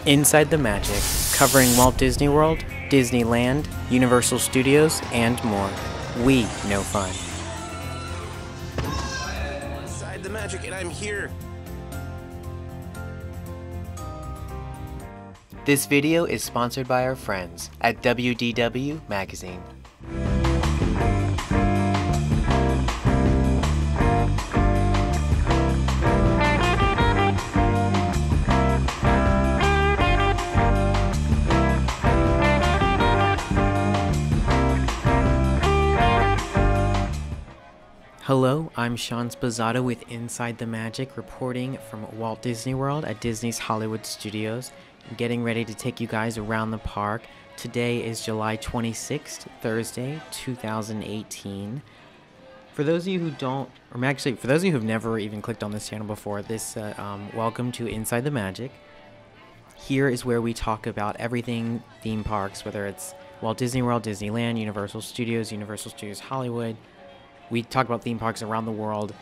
Inside the Magic, covering Walt Disney World, Disneyland, Universal Studios, and more. We know fun. Inside the Magic, and I'm here. This video is sponsored by our friends at WDW Magazine. Hello, I'm Sean Spazzato with Inside the Magic, reporting from Walt Disney World at Disney's Hollywood Studios. I'm getting ready to take you guys around the park. Today is July 26th, Thursday, 2018. For those of you who don't, or actually for those of you who have never even clicked on this channel before, welcome to Inside the Magic. Here is where we talk about everything theme parks, whether it's Walt Disney World, Disneyland, Universal Studios Hollywood. We talk about theme parks around the world.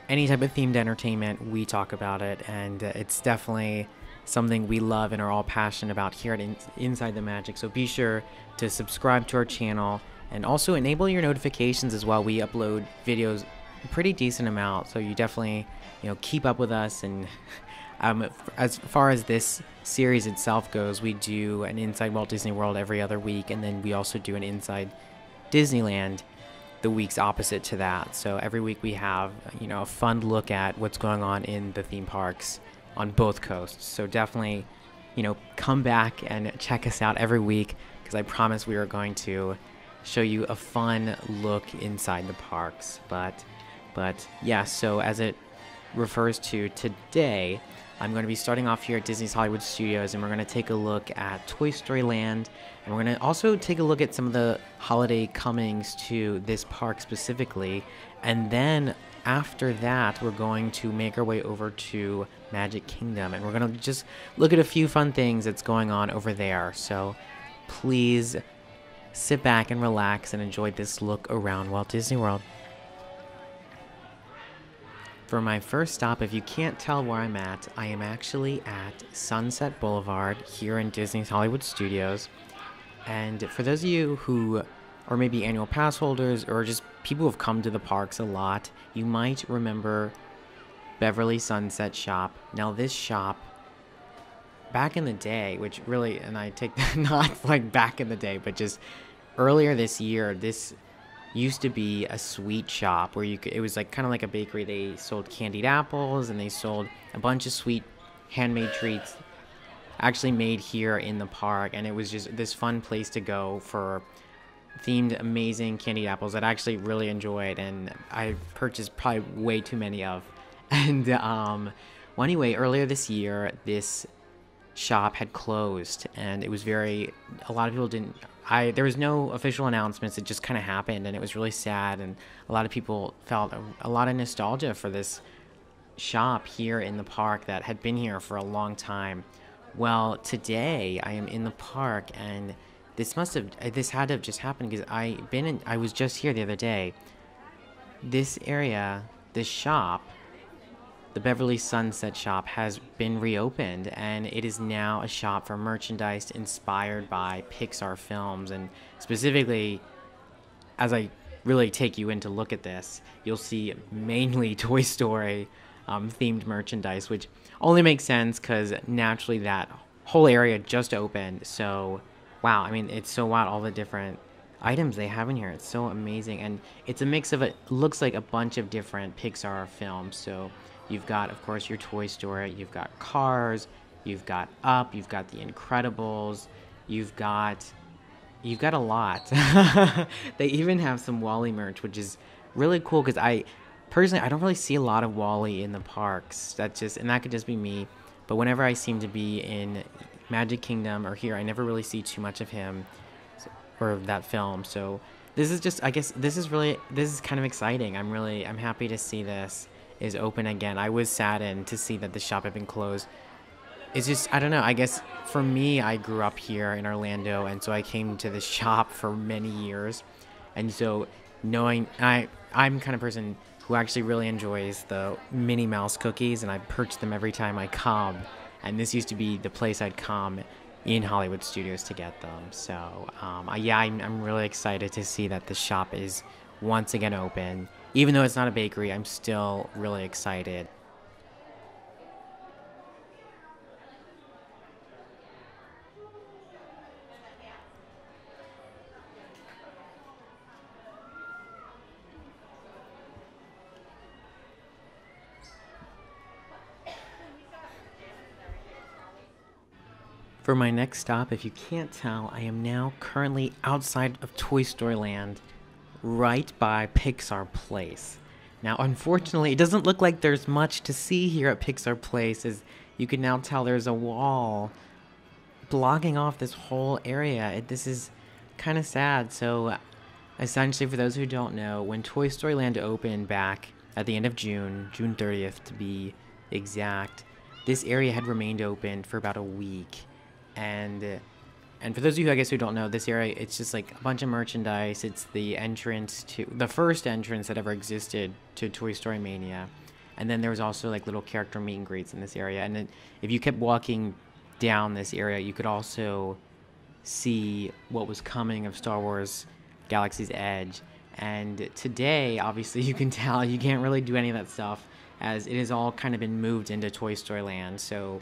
Any type of themed entertainment, we talk about it, and it's definitely something we love and are all passionate about here at Inside the Magic. So be sure to subscribe to our channel and also enable your notifications as well. We upload videos a pretty decent amount, so you definitely keep up with us. And as far as this series itself goes, we do an Inside Walt Disney World every other week, and then we also do an Inside Disneyland the weeks opposite to that. So every week we have a fun look at what's going on in the theme parks on both coasts. So definitely come back and check us out every week, because I promise we are going to show you a fun look inside the parks. But yeah, so as it refers to today, I'm going to be starting off here at Disney's Hollywood Studios, and we're going to take a look at Toy Story Land, and we're going to also take a look at some of the holiday comings to this park specifically. And then after that, we're going to make our way over to Magic Kingdom, and we're going to just look at a few fun things that's going on over there. So please sit back and relax and enjoy this look around Walt Disney World. For my first stop, if you can't tell where I'm at, I am actually at Sunset Boulevard here in Disney's Hollywood Studios. And for those of you who are maybe annual pass holders or just people who have come to the parks a lot, you might remember Beverly Sunset shop. Now this shop, back in the day, which really, and I take not like back in the day, but just earlier this year, this used to be a sweet shop where it was like kind of like a bakery. They sold candied apples and they sold a bunch of sweet handmade treats actually made here in the park, and it was just this fun place to go for themed amazing candied apples that I actually really enjoyed, and I purchased probably way too many of. And well, anyway, earlier this year this shop had closed, and it was a lot of people didn't, there was no official announcements. It just kind of happened, and it was really sad, and a lot of people felt a lot of nostalgia for this shop here in the park that had been here for a long time. Well, today I am in the park, and this had to have just happened because I was just here the other day. This area, this shop, the Beverly Sunset shop, has been reopened, and it is now a shop for merchandise inspired by Pixar films. And specifically, as I really take you in to look at this, you'll see mainly Toy Story themed merchandise, which only makes sense because naturally that whole area just opened. So wow, I mean, it's so wild, all the different items they have in here. It's so amazing, and it's a mix of, it looks like a bunch of different Pixar films. So you've got, of course, your Toy Story, you've got Cars, you've got Up, you've got The Incredibles, you've got a lot. They even have some WALL-E merch, which is really cool because personally, I don't really see a lot of WALL-E in the parks. And that could just be me, but whenever I seem to be in Magic Kingdom or here, I never really see too much of him or that film. So this is just, I guess this is kind of exciting. I'm happy to see this is open again. I was saddened to see that the shop had been closed. It's just, I don't know, I guess for me, I grew up here in Orlando, and so I came to the shop for many years. And so I'm the kind of person who actually really enjoys the Minnie Mouse cookies, and I purchase them every time I come. and this used to be the place I'd come in Hollywood Studios to get them. So yeah, I'm really excited to see that the shop is once again open. Even though it's not a bakery, I'm still really excited. For my next stop, if you can't tell, I am now currently outside of Toy Story Land, right by Pixar Place. Now, unfortunately, it doesn't look like there's much to see here at Pixar Place, as you can now tell there's a wall blocking off this whole area. This is kind of sad. So, essentially, for those who don't know, when Toy Story Land opened back at the end of June 30th to be exact, this area had remained open for about a week. And for those of you, I guess, who don't know, this area, it's just like a bunch of merchandise. It's the entrance to the first entrance that ever existed to Toy Story Mania. And then there was also like little character meet and greets in this area. And then if you kept walking down this area, you could also see what was coming of Star Wars Galaxy's Edge. And today, obviously, you can tell you can't really do any of that stuff, as it has all kind of been moved into Toy Story Land. So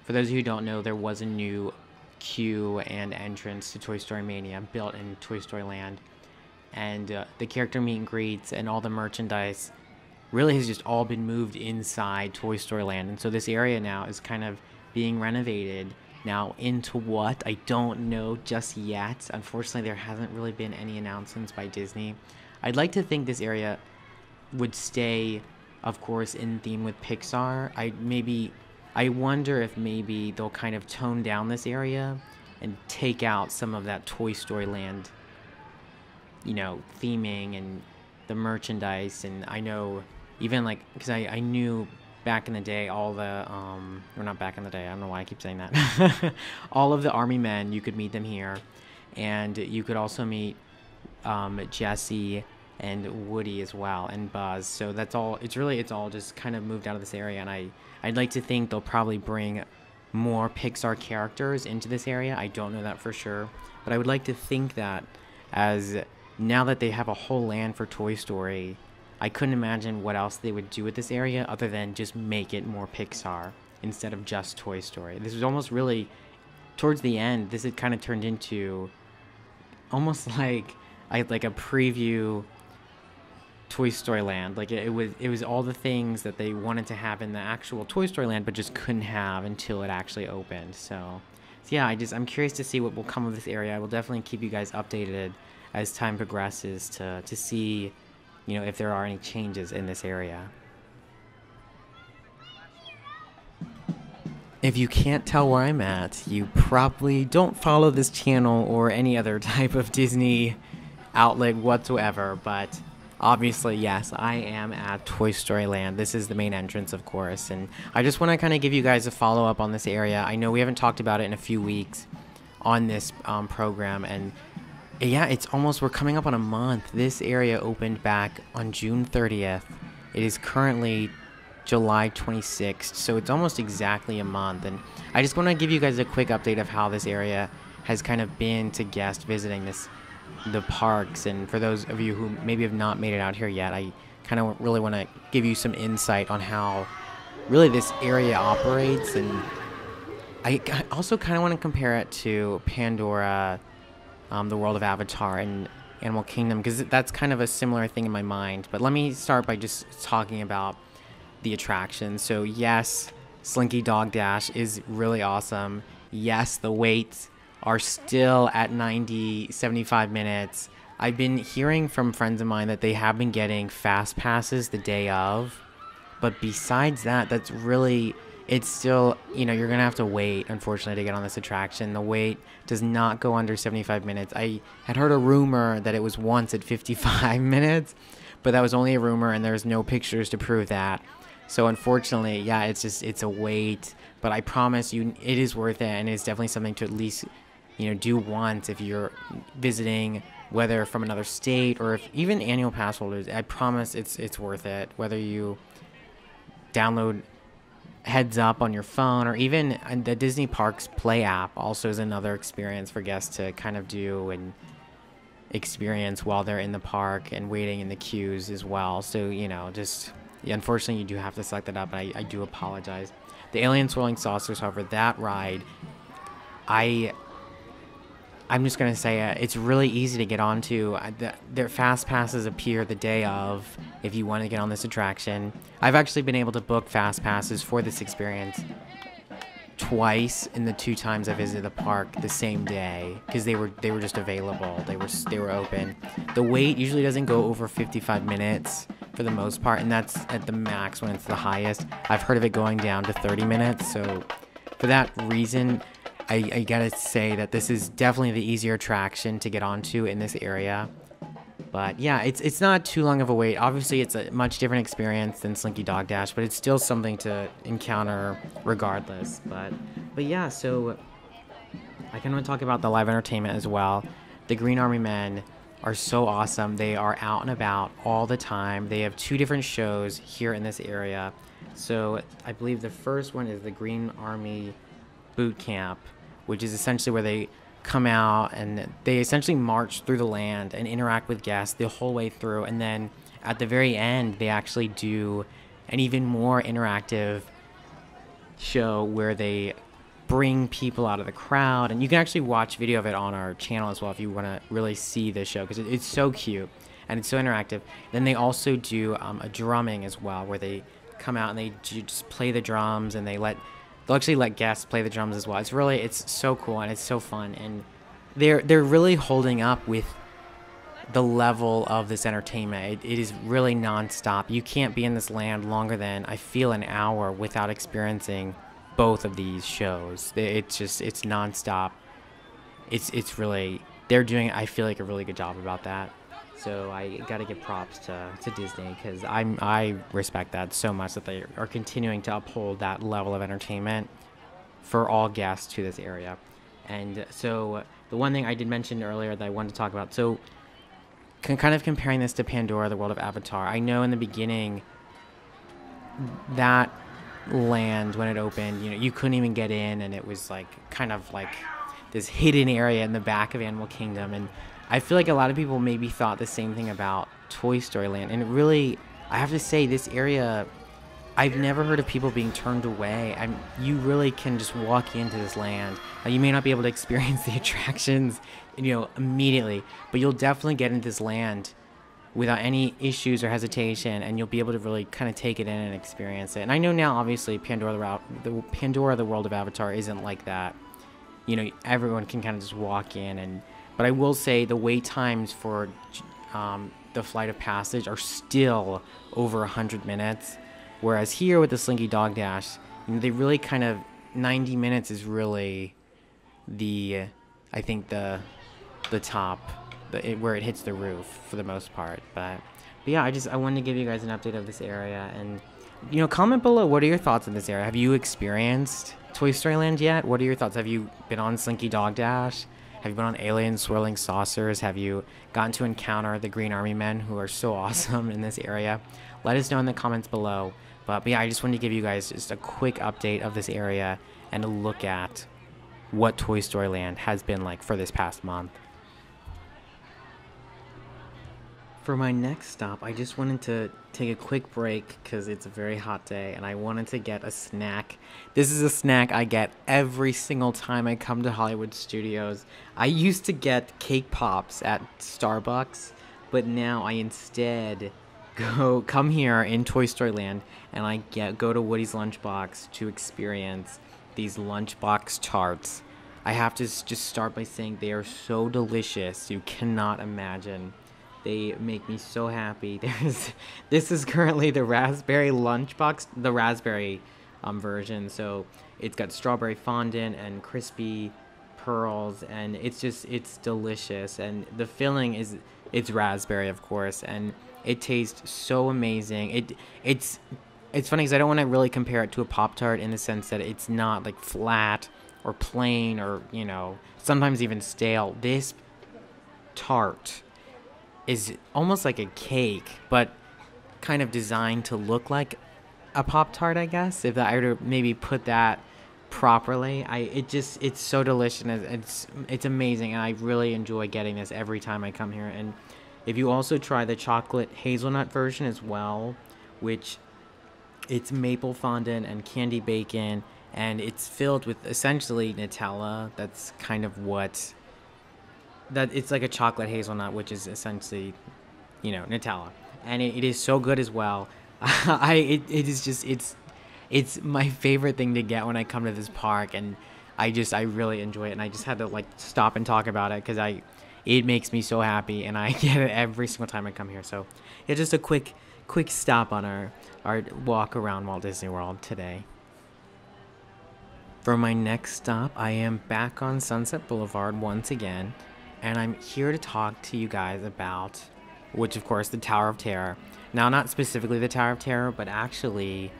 for those of you who don't know, there was a new queue and entrance to Toy Story Mania built in Toy Story Land. And the character meet and greets and all the merchandise really has just all been moved inside Toy Story Land. And so this area now is kind of being renovated now into what? I don't know just yet. Unfortunately, there hasn't really been any announcements by Disney. I'd like to think this area would stay, of course, in theme with Pixar. I wonder if maybe they'll kind of tone down this area and take out some of that Toy Story Land, theming and the merchandise. And I know even like, because I knew back in the day, all the, or not back in the day, I don't know why I keep saying that. All of the Army men, you could meet them here. And you could also meet Jessie and Woody as well, and Buzz. So that's all, it's all just kind of moved out of this area. And I'd like to think they'll probably bring more Pixar characters into this area. I don't know that for sure, but I would like to think that, as now that they have a whole land for Toy Story, I couldn't imagine what else they would do with this area other than just make it more Pixar instead of just Toy Story. This was almost really, towards the end, this had kind of turned into almost like a preview Toy Story Land. Like it was all the things that they wanted to have in the actual Toy Story Land but just couldn't have until it actually opened. So yeah, I'm curious to see what will come of this area. I will definitely keep you guys updated as time progresses to see, if there are any changes in this area. If you can't tell where I'm at, you probably don't follow this channel or any other type of Disney outlet whatsoever, but obviously, yes, I am at Toy Story Land. This is the main entrance, of course, and I just want to kind of give you guys a follow-up on this area. I know we haven't talked about it in a few weeks on this program, and yeah, we're coming up on a month. This area opened back on June 30th. It is currently July 26th, so it's almost exactly a month, and I just want to give you guys a quick update of how this area has kind of been to guests visiting the parks. And for those of you who maybe have not made it out here yet, I kind of really want to give you some insight on how really this area operates. And I also kind of want to compare it to Pandora, the world of Avatar, and Animal Kingdom, because that's kind of a similar thing in my mind. But let me start by just talking about the attractions. So yes, Slinky Dog Dash is really awesome. Yes, the waits are still at 75 minutes. I've been hearing from friends of mine that they have been getting fast passes the day of, but besides that, it's still, you're gonna have to wait, unfortunately, to get on this attraction. The wait does not go under 75 minutes. I had heard a rumor that it was once at 55 minutes, but that was only a rumor, and there's no pictures to prove that. So unfortunately, yeah, it's a wait, but I promise you, it is worth it, and it's definitely something to at least do once if you're visiting, whether from another state or if even annual pass holders. I promise it's worth it. Whether you download heads up on your phone, or even the Disney Parks Play app also is another experience for guests to kind of do and experience while they're in the park and waiting in the queues as well. So, just unfortunately, you do have to select that up, and I do apologize. The Alien Swirling Saucers, however, that ride, I'm just going to say it's really easy to get onto. Their fast passes appear the day of if you want to get on this attraction. I've actually been able to book fast passes for this experience twice in the 2 times I visited the park the same day, because they were just available. They were open. The wait usually doesn't go over 55 minutes for the most part, and that's at the max when it's the highest. I've heard of it going down to 30 minutes, so for that reason, I gotta say that this is definitely the easier attraction to get onto in this area. But yeah, it's not too long of a wait. Obviously, it's a much different experience than Slinky Dog Dash, but it's still something to encounter regardless. But yeah, so I kind of want to talk about the live entertainment as well. The Green Army Men are so awesome. They are out and about all the time. They have 2 different shows here in this area. So I believe the first one is the Green Army Boot Camp, which is essentially where they come out and they essentially march through the land and interact with guests the whole way through. And then at the very end, they actually do an even more interactive show where they bring people out of the crowd. And you can actually watch video of it on our channel as well if you want to really see the show, because it's so cute and it's so interactive. Then they also do a drumming as well, where they come out and they just play the drums, and they'll actually let guests play the drums as well. It's so cool and it's so fun, and they're really holding up with the level of this entertainment. It is really nonstop. You can't be in this land longer than, I feel, an hour without experiencing both of these shows. It's nonstop. It's really, they're doing, I feel like, a really good job about that. So I gotta give props to Disney, because I respect that so much, that they are continuing to uphold that level of entertainment for all guests to this area. And so the one thing I did mention earlier that I wanted to talk about, so kind of comparing this to Pandora, the World of Avatar. I know in the beginning that land, when it opened, you couldn't even get in, and it was like kind of like this hidden area in the back of Animal Kingdom. And I feel like a lot of people maybe thought the same thing about Toy Story Land. And really, I have to say, this area, I've never heard of people being turned away. You really can just walk into this land. You may not be able to experience the attractions, immediately, but you'll definitely get into this land without any issues or hesitation, and you'll be able to really kind of take it in and experience it. And I know now, obviously, Pandora, the World of Avatar isn't like that. Everyone can kind of just walk in, but I will say the wait times for the Flight of Passage are still over 100 minutes. Whereas here with the Slinky Dog Dash, they really kind of, 90 minutes is really I think the top, where it hits the roof for the most part. But yeah, I wanted to give you guys an update of this area. And, comment below, what are your thoughts on this area? Have you experienced Toy Story Land yet? What are your thoughts? Have you been on Slinky Dog Dash? Have you been on Alien Swirling Saucers? Have you gotten to encounter the Green Army Men, who are so awesome in this area? Let us know in the comments below. But yeah, I just wanted to give you guys just a quick update of this area and a look at what Toy Story Land has been like for this past month. For my next stop, I just wanted to take a quick break because it's a very hot day and I wanted to get a snack. This is a snack I get every single time I come to Hollywood Studios. I used to get cake pops at Starbucks, but now I instead come here in Toy Story Land and I go to Woody's Lunchbox to experience these Lunchbox tarts. I have to just start by saying they are so delicious, you cannot imagine. They make me so happy. This is currently the raspberry Lunchbox, the raspberry version. So it's got strawberry fondant and crispy pearls, and it's delicious. And the filling it's raspberry, of course, and it tastes so amazing. It's funny because I don't want to really compare it to a Pop-Tart in the sense that it's not like flat or plain or sometimes even stale. This tart is almost like a cake, but kind of designed to look like a Pop-Tart, I guess, if I were to maybe put that properly. It's so delicious, and it's amazing, and I really enjoy getting this every time I come here. And if you also try the chocolate hazelnut version as well, which it's maple fondant and candy bacon, and it's filled with essentially Nutella. That's kind of what that it's like a chocolate hazelnut, which is essentially, Nutella, and it is so good as well. It is just it's my favorite thing to get when I come to this park, and I really enjoy it, and I just had to like stop and talk about it because it makes me so happy, and I get it every single time I come here. So yeah, just a quick stop on our walk around Walt Disney World today. For my next stop, I am back on Sunset Boulevard once again, and I'm here to talk to you guys about, which of course, the Tower of Terror. Now, not specifically the Tower of Terror, but actually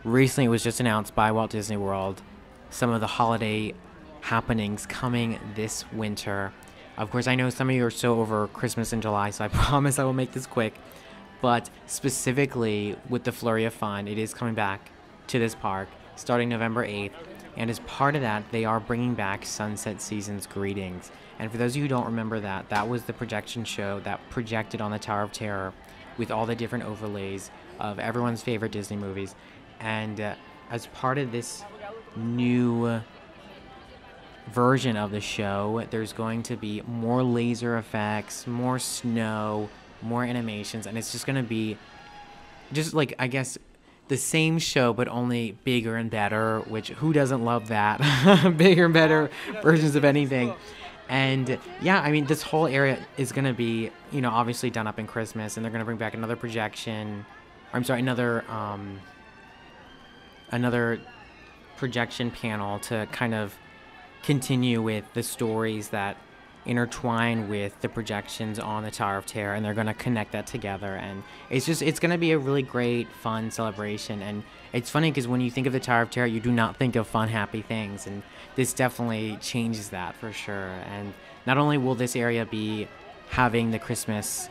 recently it was just announced by Walt Disney World some of the holiday happenings coming this winter. Of course, I know some of you are so over Christmas in July, so I promise I will make this quick. But specifically with the Flurry of Fun, it is coming back to this park starting November 8th. And as part of that, they are bringing back Sunset Season's Greetings. And for those of you who don't remember that was the projection show that projected on the Tower of Terror with all the different overlays of everyone's favorite Disney movies. And as part of this new version of the show, there's going to be more laser effects, more snow, more animations, and it's just going to be just like, I guess, the same show but only bigger and better, which who doesn't love that? Bigger and better versions of anything. And yeah, I mean, this whole area is going to be, obviously done up in Christmas, and they're going to bring back another projection, or I'm sorry, another projection panel to kind of continue with the stories that intertwine with the projections on the Tower of Terror, and they're going to connect that together. And it's going to be a really great, fun celebration. And it's funny because when you think of the Tower of Terror, you do not think of fun, happy things, and this definitely changes that for sure. And not only will this area be having the Christmas,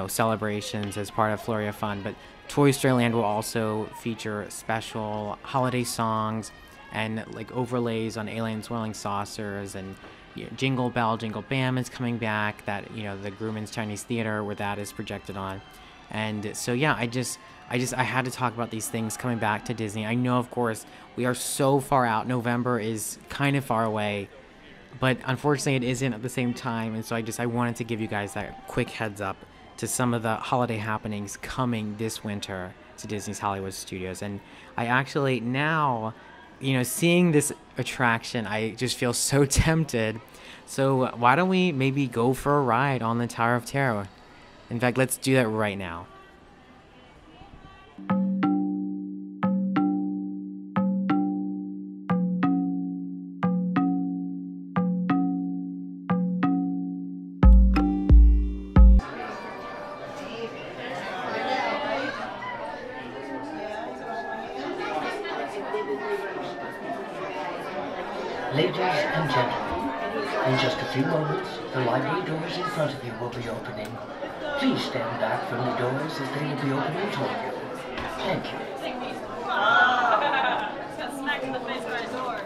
celebrations as part of Flurry of Fun, but Toy Story Land will also feature special holiday songs and like overlays on alien swirling saucers, and Jingle Bell, Jingle Bam is coming back, that, the Grumman's Chinese Theater where that is projected on. And so, yeah, I had to talk about these things coming back to Disney. I know, of course, we are so far out. November is kind of far away, but unfortunately it isn't at the same time. And so I wanted to give you guys that quick heads up to some of the holiday happenings coming this winter to Disney's Hollywood Studios. And I actually now, seeing this attraction, I just feel so tempted. So why don't we maybe go for a ride on the Tower of Terror? In fact, let's do that right now. Ladies and gentlemen, in just a few moments, the library doors in front of you will be opening. Please stand back from the doors as they will be opening toward you. Thank you. Got smacked in the face by a door.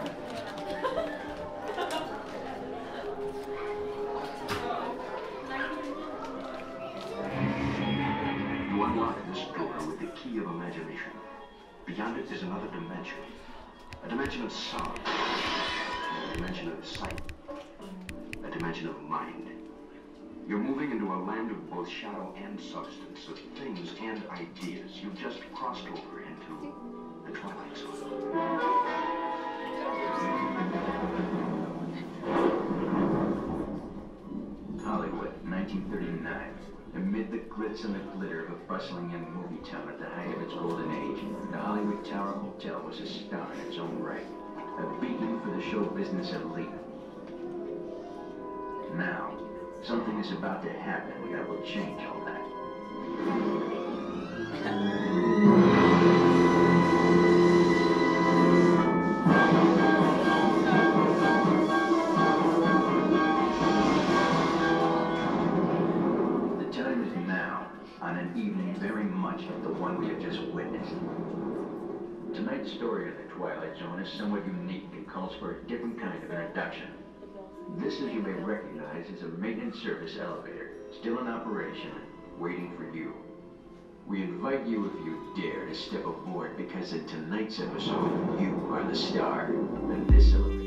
You unlock this door with the key of imagination. Beyond it is another dimension. A dimension of sound. A dimension of sight. A dimension of mind. You're moving into a land of both shadow and substance, of things and ideas. You've just crossed over into the Twilight Zone. Hollywood, 1939. Amid the glitz and the glitter of a bustling young movie town at the height of its golden age, the Hollywood Tower Hotel was a star in its own right, a beacon for the show business elite. Now, something is about to happen that will change all that. On an evening very much like the one we have just witnessed. tonight's story of the Twilight Zone is somewhat unique and calls for a different kind of introduction. This, as you may recognize, is a maintenance service elevator, still in operation, waiting for you. We invite you, if you dare, to step aboard, because in tonight's episode, you are the star. And this elevator...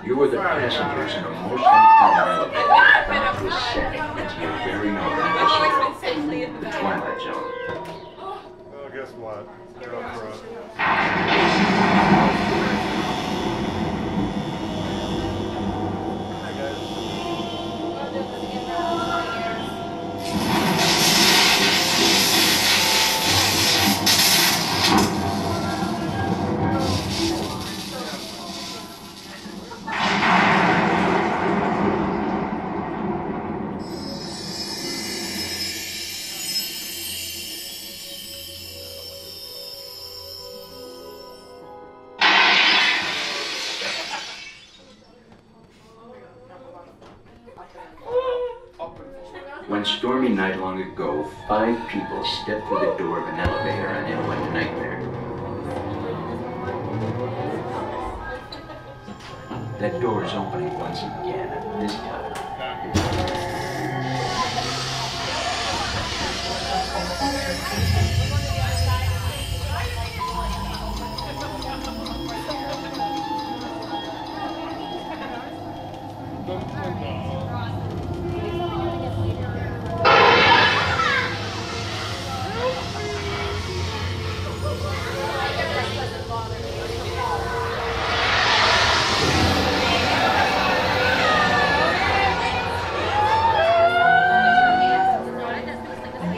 You are the passengers in a most uncommon elevator about to ascend into your very own episode, the Twilight Zone. Well, guess what? You're up front. Hi, guys. One stormy night long ago, 5 people stepped through the door of an elevator and it went nightmare. That door is opening once again, and this time...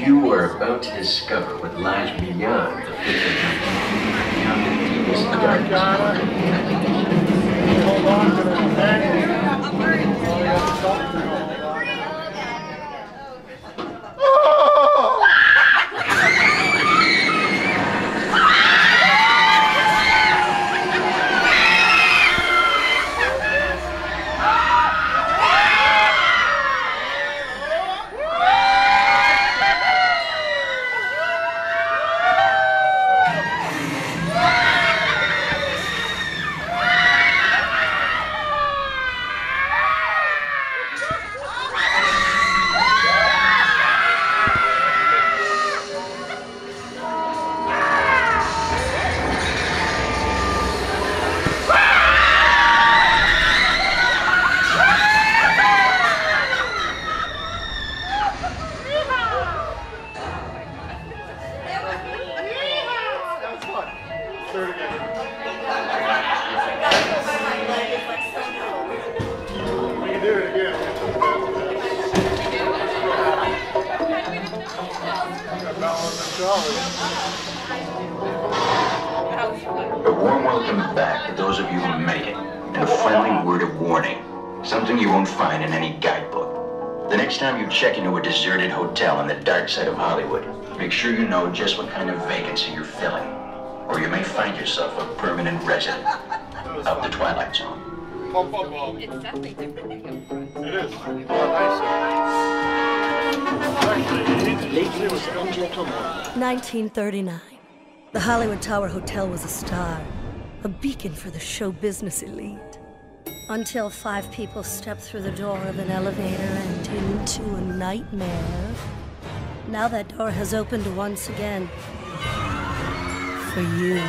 You are about to discover what lies beyond the picture, beyond the deepest darkness. Hold on to the A warm welcome back to those of you who make it, and a friendly word of warning. Something you won't find in any guidebook. The next time you check into a deserted hotel on the dark side of Hollywood, make sure you know just what kind of vacancy you're filling, or you may find yourself a permanent resident of the Twilight Zone. It's definitely different than your It is. Ladies and gentlemen. 1939. The Hollywood Tower Hotel was a star, a beacon for the show business elite. Until 5 people stepped through the door of an elevator and into a nightmare. Now that door has opened once again. For you.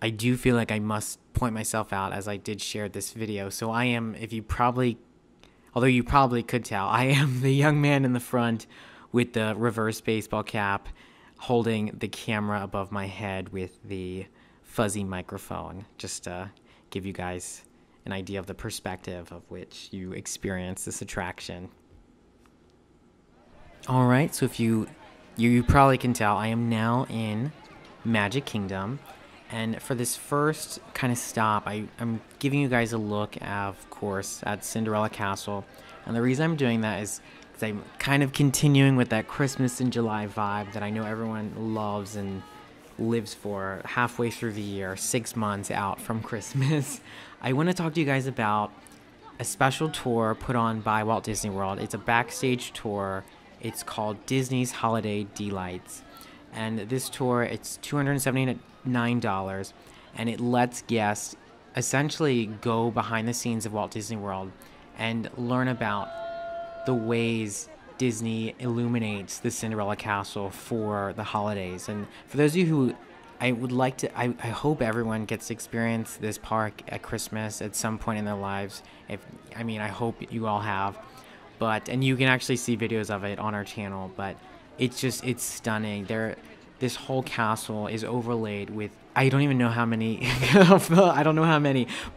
I do feel like I must point myself out, as I did share this video. So I am, although you probably could tell, I am the young man in the front with the reverse baseball cap, holding the camera above my head with the fuzzy microphone, just to give you guys an idea of the perspective of which you experience this attraction. All right, so if you probably can tell, I am now in Magic Kingdom, and for this first kind of stop, I'm giving you guys a look, of course, at Cinderella Castle, and the reason I'm doing that is because I'm kind of continuing with that Christmas in July vibe that I know everyone loves and lives for halfway through the year, 6 months out from Christmas. I want to talk to you guys about a special tour put on by Walt Disney World. It's a backstage tour. It's called Disney's Holiday Delights. And this tour, it's $279, and it lets guests essentially go behind the scenes of Walt Disney World and learn about the ways Disney illuminates the Cinderella Castle for the holidays. And for those of you who I hope everyone gets to experience this park at Christmas at some point in their lives. I hope you all have. And you can actually see videos of it on our channel, but it's stunning. This whole castle is overlaid with, I don't even know how many,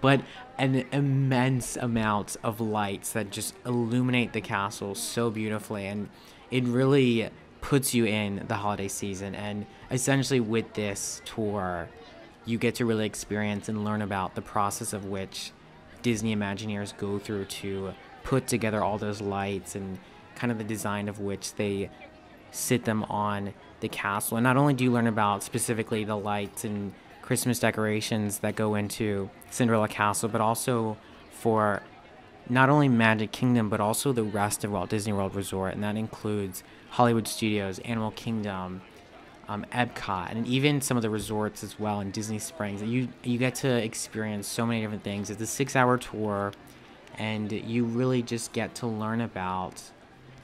but an immense amount of lights that just illuminate the castle so beautifully, and it really puts you in the holiday season. And essentially with this tour, you get to really experience and learn about the process of which Disney Imagineers go through to put together all those lights, and kind of the design of which they sit them on the castle. And not only do you learn about specifically the lights and Christmas decorations that go into Cinderella Castle, but also for not only Magic Kingdom, but also the rest of Walt Disney World Resort, and that includes Hollywood Studios, Animal Kingdom, Epcot, and even some of the resorts as well in Disney Springs. You get to experience so many different things. It's a 6-hour tour, and you really just get to learn about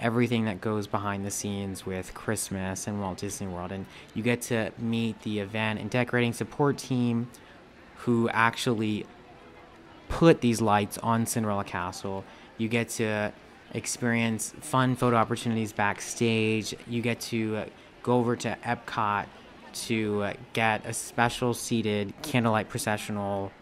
everything that goes behind the scenes with Christmas and Walt Disney World. And you get to meet the event and decorating support team who actually put these lights on Cinderella Castle. You get to experience fun photo opportunities backstage. You get to go over to Epcot to get a special seated candlelight processional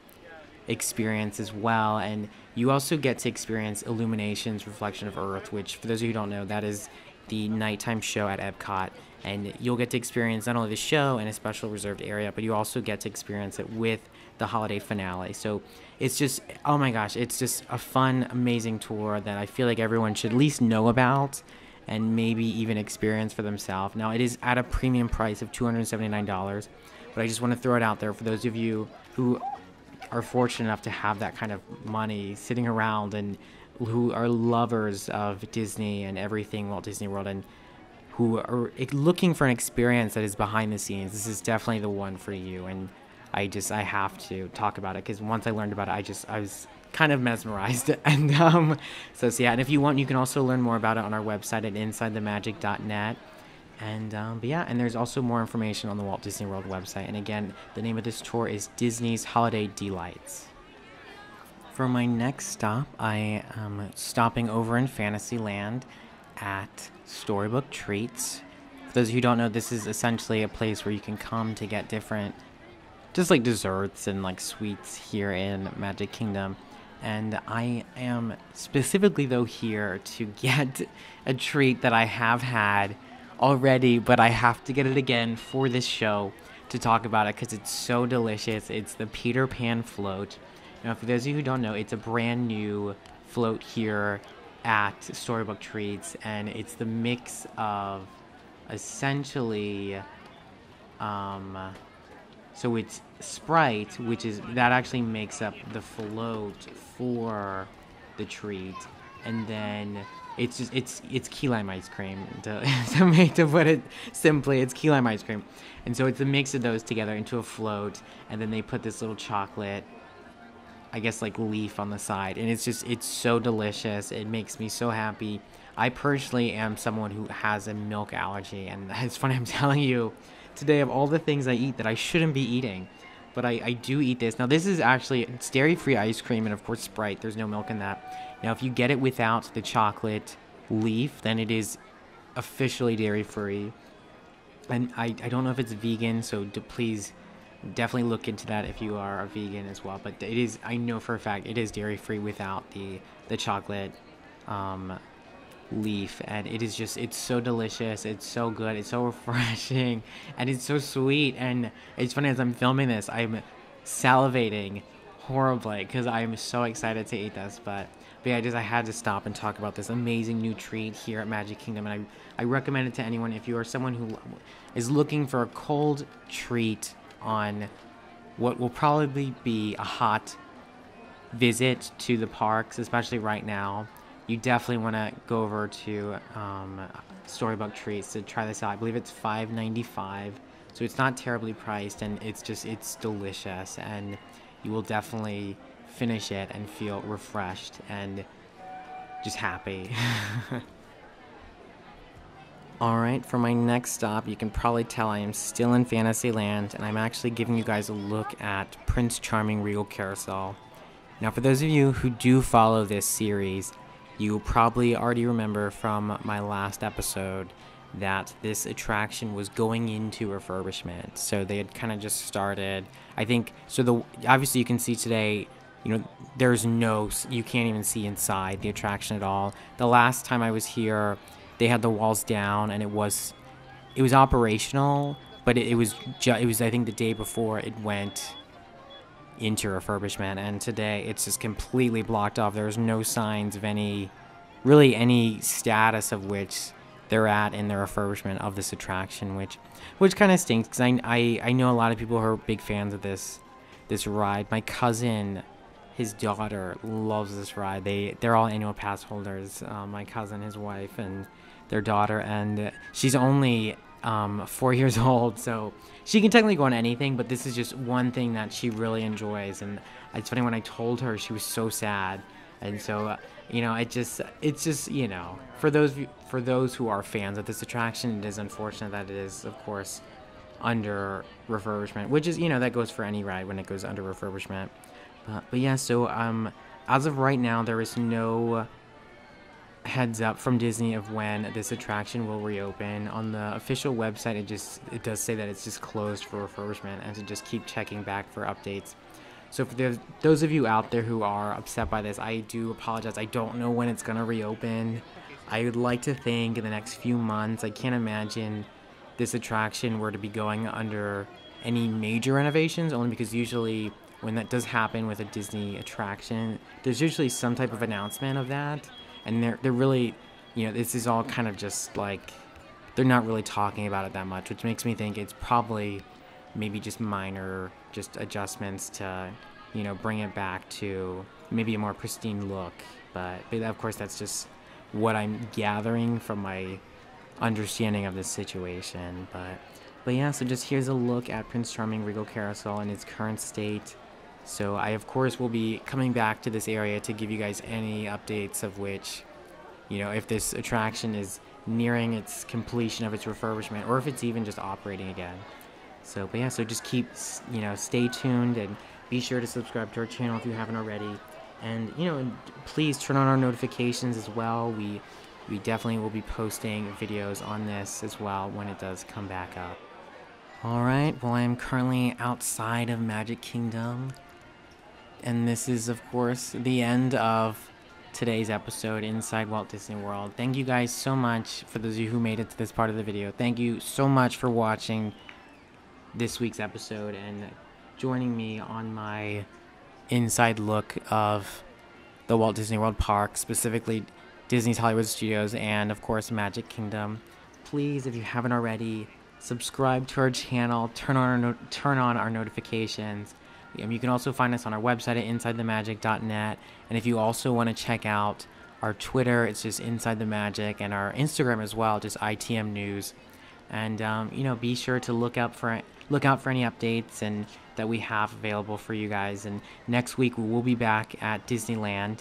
experience as well. And you also get to experience Illuminations Reflection of Earth, which, for those of you who don't know, that is the nighttime show at Epcot. And you'll get to experience not only the show in a special reserved area, but you also get to experience it with the holiday finale. So it's just, oh my gosh, it's just a fun, amazing tour that I feel like everyone should at least know about and maybe even experience for themselves. Now, it is at a premium price of $279, but I just want to throw it out there for those of you who are fortunate enough to have that kind of money sitting around and who are lovers of Disney and everything Walt Disney World, and who are looking for an experience that is behind the scenes. This is definitely the one for you. And I have to talk about it because once I learned about it, I was kind of mesmerized. And so yeah, and if you want, you can also learn more about it on our website at insidethemagic.net. And but yeah, and there's also more information on the Walt Disney World website. And again, the name of this tour is Disney's Holiday Delights. For my next stop, I am stopping over in Fantasyland at Storybook Treats. For those of you who don't know, this is essentially a place where you can come to get different, just like desserts and like sweets here in Magic Kingdom. And I am specifically though here to get a treat that I have had already, but I have to get it again for this show to talk about it because it's so delicious. It's the Peter Pan float. Now, for those of you who don't know, it's a brand new float here at Storybook Treats, and it's the mix of essentially so it's Sprite, which is that actually makes up the float for the treat, and then it's just it's key lime ice cream to put it simply. It's key lime ice cream, and so it's a mix of those together into a float, and then they put this little chocolate, I guess, like leaf on the side, and it's so delicious. It makes me so happy. I personally am someone who has a milk allergy, and it's funny, I'm telling you today, of all the things I eat that I shouldn't be eating, but I do eat this. Now, this is actually, it's dairy-free ice cream, and of course Sprite. There's no milk in that. Now, if you get it without the chocolate leaf, then it is officially dairy-free. And I don't know if it's vegan, so please definitely look into that if you are a vegan as well. But it is, I know for a fact, it is dairy free without the chocolate leaf, and it is just, it's so delicious, it's so good, it's so refreshing, and it's so sweet. And it's funny, as I'm filming this, I'm salivating horribly because I'm so excited to eat this. But yeah, I had to stop and talk about this amazing new treat here at Magic Kingdom, and I recommend it to anyone if you are someone who is looking for a cold treat on what will probably be a hot visit to the parks, especially right now. You definitely want to go over to Storybook Treats to try this out. I believe it's $5.95, so it's not terribly priced, and it's delicious, and you will definitely finish it and feel refreshed and just happy. Alright, for my next stop, you can probably tell I am still in Fantasyland, and I'm actually giving you guys a look at Prince Charming Regal Carrousel. Now, for those of you who do follow this series, you will probably already remember from my last episode that this attraction was going into refurbishment. So they had kind of just started, I think, so obviously you can see today, you know, you can't even see inside the attraction at all. The last time I was here, they had the walls down, and it was operational, but it was I think the day before it went into refurbishment, and today it's just completely blocked off. There's no signs of any status of which they're at in the refurbishment of this attraction, which kind of stinks, because I know a lot of people who are big fans of this ride. My cousin, his daughter, loves this ride. They're all annual pass holders. My cousin, his wife, and their daughter, and she's only 4 years old, so she can technically go on anything, but this is just one thing that she really enjoys. And it's funny, when I told her, she was so sad. And so you know, it's just, you know, for those who are fans of this attraction, it is unfortunate that it is, of course, under refurbishment, which is, you know, that goes for any ride when it goes under refurbishment. But yeah, so as of right now, there is no heads up from Disney of when this attraction will reopen. On the official website, it does say that it's just closed for refurbishment, and to just keep checking back for updates. So for those of you out there who are upset by this, I do apologize. I don't know when it's gonna reopen. I would like to think in the next few months. I can't imagine this attraction were to be going under any major renovations, only because usually when that does happen with a Disney attraction, there's usually some type of announcement of that. And they're really, you know, this is all kind of just like, they're not really talking about it that much, which makes me think it's probably maybe just minor, just adjustments to, you know, bring it back to maybe a more pristine look. But of course, that's just what I'm gathering from my understanding of this situation. But yeah, so just here's a look at Prince Charming Regal Carousel in its current state. So I, of course, will be coming back to this area to give you guys any updates of which, you know, if this attraction is nearing its completion of its refurbishment, or if it's even just operating again. So, but yeah, so just keep, you know, stay tuned, and be sure to subscribe to our channel if you haven't already. And, you know, please turn on our notifications as well. We definitely will be posting videos on this as well when it does come back up. Alright, well, I am currently outside of Magic Kingdom. And this is, of course, the end of today's episode inside Walt Disney World. Thank you guys so much, for those of you who made it to this part of the video. Thank you so much for watching this week's episode and joining me on my inside look of the Walt Disney World Park, specifically Disney's Hollywood Studios and, of course, Magic Kingdom. Please, if you haven't already, subscribe to our channel, turn on our notifications. You can also find us on our website at insidethemagic.net. And if you also want to check out our Twitter, it's just Inside the Magic, and our Instagram as well, just ITM News. And you know, be sure to look out for any updates and that we have available for you guys. And next week we will be back at Disneyland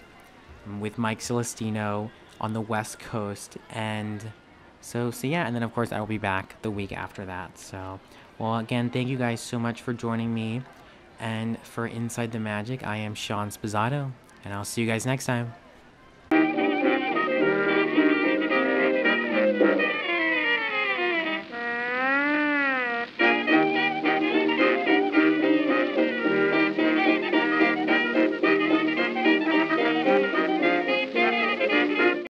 with Mike Celestino on the West Coast. And so yeah, and then of course I will be back the week after that. So, well, again, thank you guys so much for joining me. And for Inside the Magic, I am Sean Spizzato, and I'll see you guys next time.